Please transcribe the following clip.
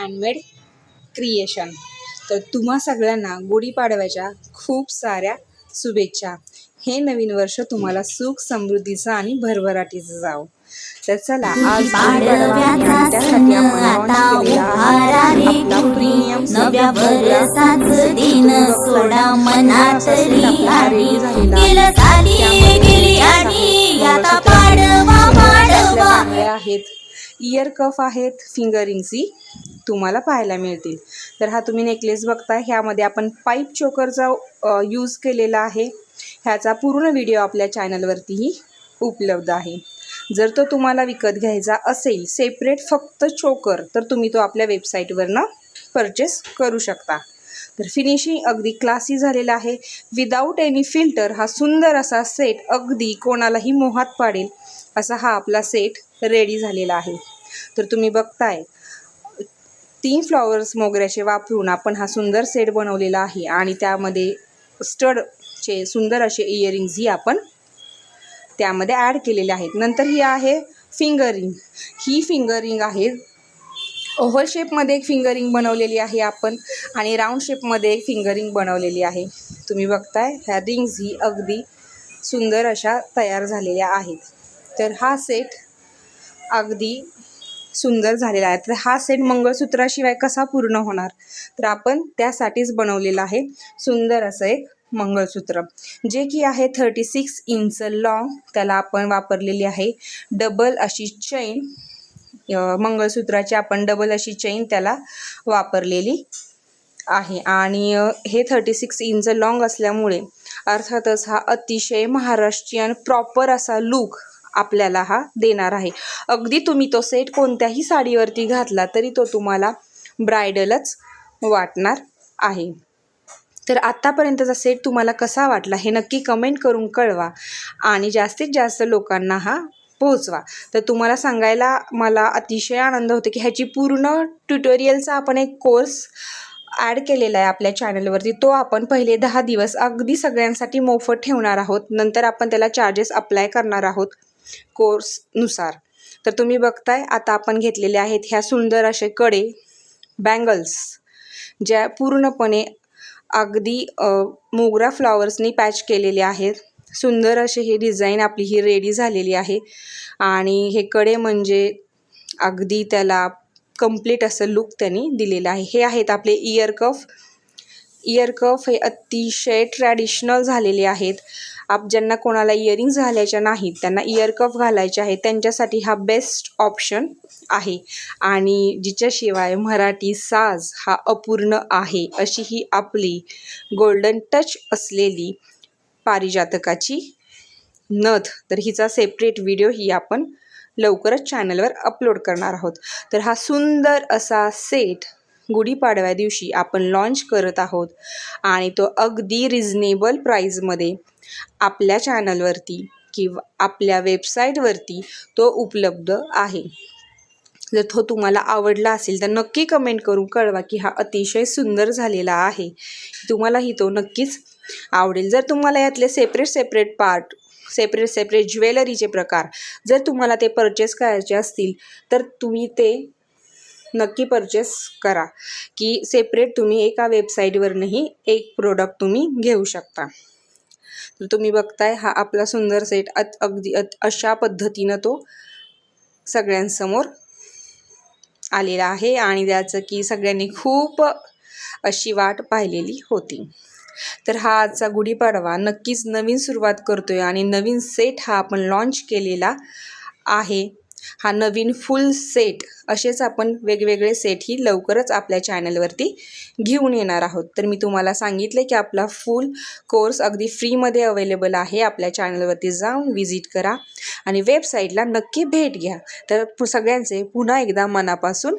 Handmade creation. तर तुम्हा सगळ्यांना गुढीपाडव्याच्या खूप साऱ्या शुभेच्छा। हे नवीन वर्ष तुम्हाला सुख समृद्धीचं आणि भरभराटीचं जावो। तर चला आज गुढीपाडव्याचा त्यासाठी आपण लॉन्च केलेला आपला प्रीमियम नव्या वर्षाचं दिन सोडा मनातली आली गेलं साली गेली आधी आता पाडवा पाडवा आहेत। इयर कफ आहेत, फिंगरिंगची तुम्हाला पाहायला मिळतील। तर हा तुम्ही नेकलेस बघताय, ह्यामध्ये आपण पाईप चोकरचा यूज केलेला आहे। ह्याचा पूर्ण व्हिडिओ आपल्या चॅनलवरतीही उपलब्ध आहे। जर तो तुम्हाला विकत घ्यायचा असेल सेपरेट फक्त चोकर, तर तुम्ही तो आपल्या वेबसाईटवरनं परचेस करू शकता। तर फिनिशिंग अगदी क्लासी झालेला आहे, विदाऊट एनी फिल्टर। हा सुंदर असा सेट अगदी कोणालाही मोहात पाडेल असा हा आपला सेट रेडी झालेला आहे। तर तुम्ही बघताय 3 फ्लॉवर्स मोगऱ्याचे वापरून आपण हा सुंदर सेट बनवलेला आहे आणि त्यामध्ये स्टडचे सुंदर असे इयरिंग्सही आपण त्यामध्ये ॲड केलेले आहेत। नंतर ही आहे फिंगरिंग। ही फिंगरिंग आहे ओव्हल शेपमध्ये एक फिंगरिंग बनवलेली आहे आपण आणि राऊंड शेपमध्ये एक फिंगरिंग बनवलेली आहे। तुम्ही बघताय ह्या रिंग्स ही अगदी सुंदर अशा तयार झालेल्या आहेत। तर हा सेट अगदी सुंदर झालेला आहे। तर हा सेट मंगळसूत्राशिवाय कसा पूर्ण होणार, तर आपण त्यासाठीच बनवलेला आहे सुंदर असं एक मंगळसूत्र, जे की आहे 36 इंच लॉंग। त्याला आपण वापरलेली आहे डबल अशी चैन, मंगळसूत्राची आपण डबल अशी चैन त्याला वापरलेली आहे। आणि हे 36 इंच लॉंग असल्यामुळे अर्थातच हा अतिशय महाराष्ट्रीयन प्रॉपर असा लूक आपल्याला हा देणार आहे। अगदी तुम्ही तो सेट कोणत्याही साडीवरती घातला तरी तो तुम्हाला ब्रायडलच वाटणार आहे। तर आत्तापर्यंतचा सेट तुम्हाला कसा वाटला हे नक्की कमेंट करून कळवा आणि जास्तीत जास्त लोकांना हा पोहोचवा। तर तुम्हाला सांगायला मला अतिशय आनंद होतो की ह्याची पूर्ण ट्युटोरियलचा आपण एक कोर्स ॲड केलेला आहे आपल्या चॅनलवरती। तो आपण पहिले 10 दिवस अगदी सगळ्यांसाठी मोफत ठेवणार आहोत, नंतर आपण त्याला चार्जेस अप्लाय करणार आहोत कोर्सनुसार। तर तुम्ही बघताय आता आपण घेतलेले आहेत ह्या सुंदर असे कडे बँगल्स, ज्या पूर्णपणे अगदी मोगरा फ्लॉवर्सनी पॅच केलेले आहेत। सुंदर असे हे डिझाईन आपली ही रेडी झालेली आहे आणि हे कडे म्हणजे अगदी त्याला कंप्लीट असं लुक त्यांनी दिलेलं आहे। हे आहेत आपले इयर कफ। इयर कफ हे अतिशय ट्रॅडिशनल झालेले आहेत। ज्यांना कोणाला इयरिंग्स घालायच्या नाहीत त्यांना इयर कफ घालायचे आहे, त्यांच्यासाठी हा बेस्ट ऑप्शन आहे। आणि जिच्याशिवाय मराठी साज हा अपूर्ण आहे अशी ही आपली गोल्डन टच असलेली पारिजातकाची नथ। तर हिचा सेपरेट व्हिडिओ ही आपण लवकरच चॅनलवर अपलोड करणार आहोत। तर हा सुंदर असा सेट गुढीपाडव्या दिवशी आपण लॉन्च करत आहोत आणि तो अगदी रिझनेबल प्राईजमध्ये आपल्या चॅनलवरती किंवा आपल्या वेबसाईटवरती तो उपलब्ध आहे। जर तो तुम्हाला आवडला असेल तर नक्की कमेंट करून कळवा की हा अतिशय सुंदर झालेला आहे। तुम्हालाही तो नक्कीच आवडेल। जर तुम्हाला यातले सेपरेट पार्ट, सेपरेट ज्वेलरीचे प्रकार जर तुम्हाला ते परचेस करायचे असतील तर तुम्ही ते नक्की परचेस करा, की सेपरेट तुम्ही एका वेबसाईटवरनंही एक प्रोडक्ट तुम्ही घेऊ शकता। तर तुम्ही बघताय हा आपला सुंदर सेट अगदी अशा पद्धतीनं तो सगळ्यांसमोर आलेला आहे आणि त्याचं की सगळ्यांनी खूप अशी वाट पाहिलेली होती। तर हा आजचा गुढीपाडवा नक्कीच नवीन सुरुवात करतोय आणि नवीन सेट हा आपण लॉन्च केलेला आहे। हा नवीन फुल सेट, असेच आपण वेगवेगळे सेटही लवकरच आपल्या चॅनलवरती घेऊन येणार आहोत। तर मी तुम्हाला सांगितले की आपला फुल कोर्स अगदी फ्रीमध्ये अवेलेबल आहे। आपल्या चॅनलवरती जाऊन विजिट करा आणि वेबसाईटला नक्की भेट घ्या। तर सगळ्यांचे पुन्हा एकदा मनापासून